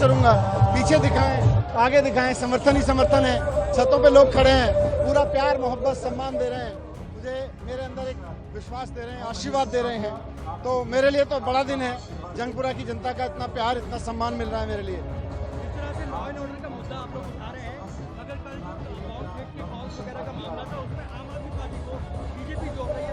करूंगा, पीछे दिखाएं, आगे दिखाएं, समर्थन ही समर्थन है। छतों पे लोग खड़े हैं, पूरा प्यार मोहब्बत सम्मान दे रहे हैं, मुझे मेरे अंदर एक विश्वास दे रहे हैं, आशीर्वाद दे रहे हैं। तो मेरे लिए तो बड़ा दिन है। जंगपुरा की जनता का इतना प्यार, इतना सम्मान मिल रहा है मेरे लिए। जिस तरह से लॉ एंड ऑर्डर का मुद्दा आप लोग उठा रहे हैं, अगर कल फॉल्स वगैरह का मामला था उसमें आम आदमी पार्टी को बीजेपी जोड़ रही है,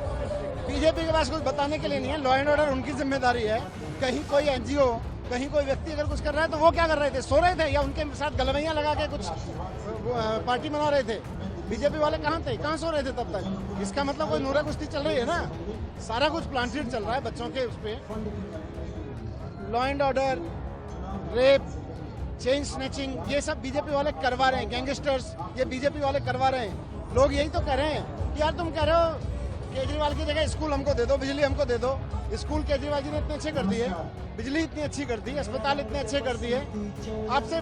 बीजेपी के पास कुछ बताने के लिए नहीं है। लॉ एंड ऑर्डर उनकी जिम्मेदारी है। कहीं कोई एनजीओ, कहीं कोई व्यक्ति अगर कुछ कर रहा है तो वो क्या कर रहे थे? सो रहे थे या उनके साथ गलवैयां लगा के कुछ पार्टी मना रहे थे? बीजेपी वाले कहाँ थे? कहाँ सो रहे थे तब तक? इसका मतलब कोई नूरा कुश्ती चल रही है ना। सारा कुछ प्लांटेड चल रहा है बच्चों के उस पर। Law and order, rape, chain snatching, ये सब बीजेपी वाले करवा रहे हैं। गैंगस्टर्स ये बीजेपी वाले करवा रहे हैं। लोग यही तो कह रहे हैं कि यार तुम कह रहे हो केजरीवाल की जगह स्कूल हमको दे दो, बिजली हमको दे दो। स्कूल केजरीवाल जी ने इतने अच्छे कर दिए, बिजली इतनी अच्छी कर दी, अस्पताल इतने अच्छे कर दिए। आपसे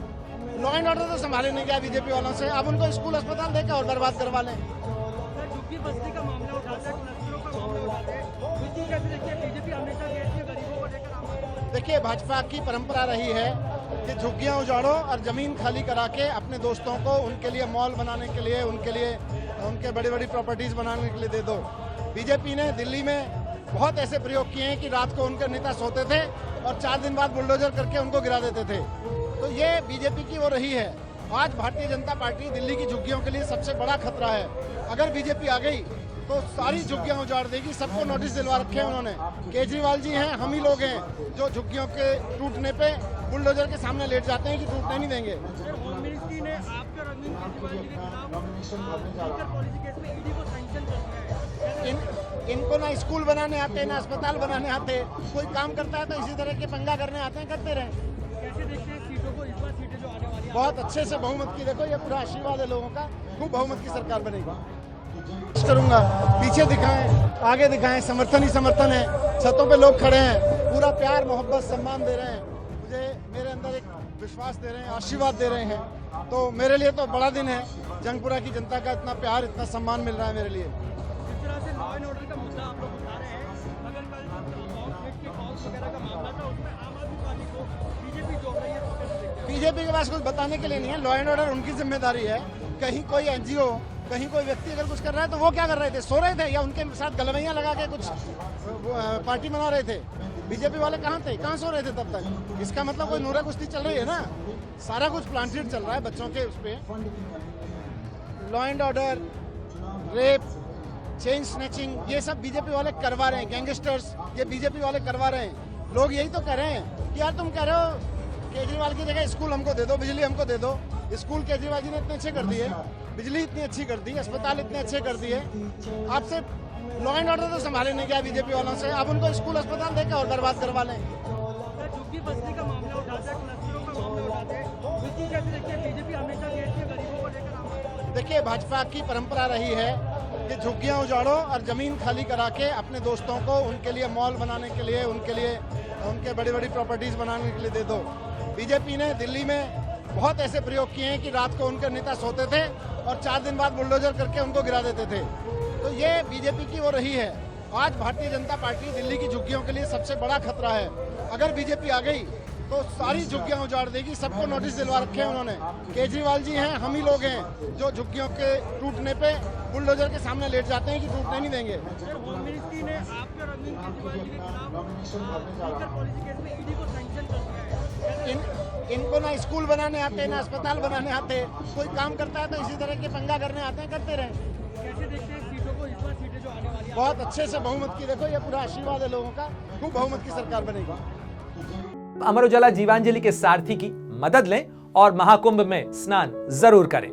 लॉ एंड ऑर्डर तो संभाले नहीं गया बीजेपी वालों से। आप उनको स्कूल अस्पताल देकर और बर्बाद करवा लें। झुग्गी बस्ती का मामला उठाते हैं, क्लस्टरों का मामला उठाते हैं, उसकी कैसे देखिए बीजेपी हमेशा देश में गरीबों को लेकर आम। देखिए, भाजपा की परंपरा रही है कि झुग्गियां उजाड़ो और जमीन खाली करा के अपने दोस्तों को उनके लिए मॉल बनाने के लिए, उनके लिए उनके बड़ी बड़ी प्रॉपर्टीज बनाने के लिए दे दो। बीजेपी ने दिल्ली में बहुत ऐसे प्रयोग किए हैं कि रात को उनके नेता सोते थे और 4 दिन बाद बुलडोजर करके उनको गिरा देते थे। तो ये बीजेपी की वो रही है। आज भारतीय जनता पार्टी दिल्ली की झुग्गियों के लिए सबसे बड़ा खतरा है। अगर बीजेपी आ गई तो सारी झुग्गियां उजाड़ देगी। सबको नोटिस दिलवा रखे हैं उन्होंने। केजरीवाल जी हैं, हम ही लोग हैं जो झुग्गियों के टूटने पे बुलडोजर के सामने लेट जाते हैं कि टूटने नहीं देंगे। होम मिनिस्ट्री ने आपके और अरविंद केजरीवाल जी के खिलाफ लीगल पॉलिसी केस में ईडी को सैंक्शन कर दिया है। इनको ना स्कूल बनाने आते, ना अस्पताल बनाने आते। कोई काम करता है तो इसी तरह के पंगा करने आते हैं, करते रहे। कैसे देखते हैं सीटों को, इस बार सीटें जो आने वाली हैं? बहुत अच्छे से बहुमत की, देखो ये पूरा आशीर्वाद है लोगों का, खूब बहुमत की सरकार बनेगी। करूंगा, पीछे दिखाएं, आगे दिखाएं, समर्थन ही समर्थन है। छतों पे लोग खड़े हैं, पूरा प्यार मोहब्बत सम्मान दे रहे हैं, मुझे मेरे अंदर एक विश्वास दे रहे हैं, आशीर्वाद दे रहे हैं। तो मेरे लिए तो बड़ा दिन है। जंगपुरा की जनता का इतना प्यार, इतना सम्मान मिल रहा है मेरे लिए। जिस तरह से लॉ एंड ऑर्डर का मुद्दा आप लोग उठा रहे हैं, अगर कल फॉल्स वगैरह का मामला था उसमें आम आदमी पार्टी को बीजेपी जोड़ रही है, तो कैसे देखते हैं? बीजेपी के पास कुछ बताने के लिए नहीं है। लॉ एंड ऑर्डर उनकी जिम्मेदारी है। कहीं कोई एनजीओ, कहीं कोई व्यक्ति अगर कुछ कर रहा है तो वो क्या कर रहे थे? सो रहे थे या उनके साथ गलवैयां लगा के कुछ पार्टी मना रहे थे? बीजेपी वाले कहाँ थे? कहाँ सो रहे थे तब तक? इसका मतलब कोई नूरा कुश्ती चल रही है ना। सारा कुछ प्लांटेड चल रहा है बच्चों के उस पर। Law and order, rape, chain snatching, ये सब बीजेपी वाले करवा रहे हैं। गैंगस्टर्स ये बीजेपी वाले करवा रहे हैं। लोग यही तो कह रहे हैं कि यार तुम कह रहे हो केजरीवाल की जगह स्कूल हमको दे दो, बिजली हमको दे दो। स्कूल केजरीवाल जी ने इतने अच्छे कर दिए, बिजली इतनी अच्छी कर दी, अस्पताल इतने अच्छे कर दिए। आपसे लॉ एंड ऑर्डर तो संभाले नहीं गया बीजेपी वालों से। आप उनको स्कूल अस्पताल देकर और बर्बाद करवा लें। झुग्गी बस्ती का मामला उठाते हैं, क्लस्टरों का मामला उठाते हैं, उसकी कैसे देखते हैं बीजेपी हमेशा देश में गरीबों को लेकर आम। देखिए, भाजपा की परंपरा रही है कि झुग्गियां उजाड़ो और जमीन खाली करा के अपने दोस्तों को उनके लिए मॉल बनाने के लिए, उनके लिए उनके बड़ी बड़ी प्रॉपर्टीज बनाने के लिए दे दो। बीजेपी ने दिल्ली में बहुत ऐसे प्रयोग किए हैं कि रात को उनके नेता सोते थे और 4 दिन बाद बुलडोजर करके उनको गिरा देते थे। तो ये बीजेपी की वो रही है। आज भारतीय जनता पार्टी दिल्ली की झुग्गियों के लिए सबसे बड़ा खतरा है। अगर बीजेपी आ गई तो सारी झुग्गियां उजाड़ देगी। सबको नोटिस दिलवा रखे हैं उन्होंने। केजरीवाल जी हैं, हम ही लोग हैं जो झुग्गियों के टूटने पे बुलडोजर के सामने लेट जाते हैं कि टूटने नहीं देंगे। होम मिनिस्ट्री ने आपके और अरविंद केजरीवाल जी के खिलाफ लीगल पॉलिसी केस में ईडी को सैंक्शन कर दिया है। इनको ना स्कूल बनाने आते, ना अस्पताल बनाने आते। कोई काम करता है तो इसी तरह के पंगा करने आते हैं, करते रहे। कैसे देखते हैं सीटों को, इस बार सीटें जो आने वाली हैं? बहुत अच्छे से बहुमत की, देखो ये पूरा आशीर्वाद है लोगों का, खूब बहुमत की सरकार बनेगी। अमर उजाला जीवांजलि के सारथी की मदद लें और महाकुंभ में स्नान जरूर करें।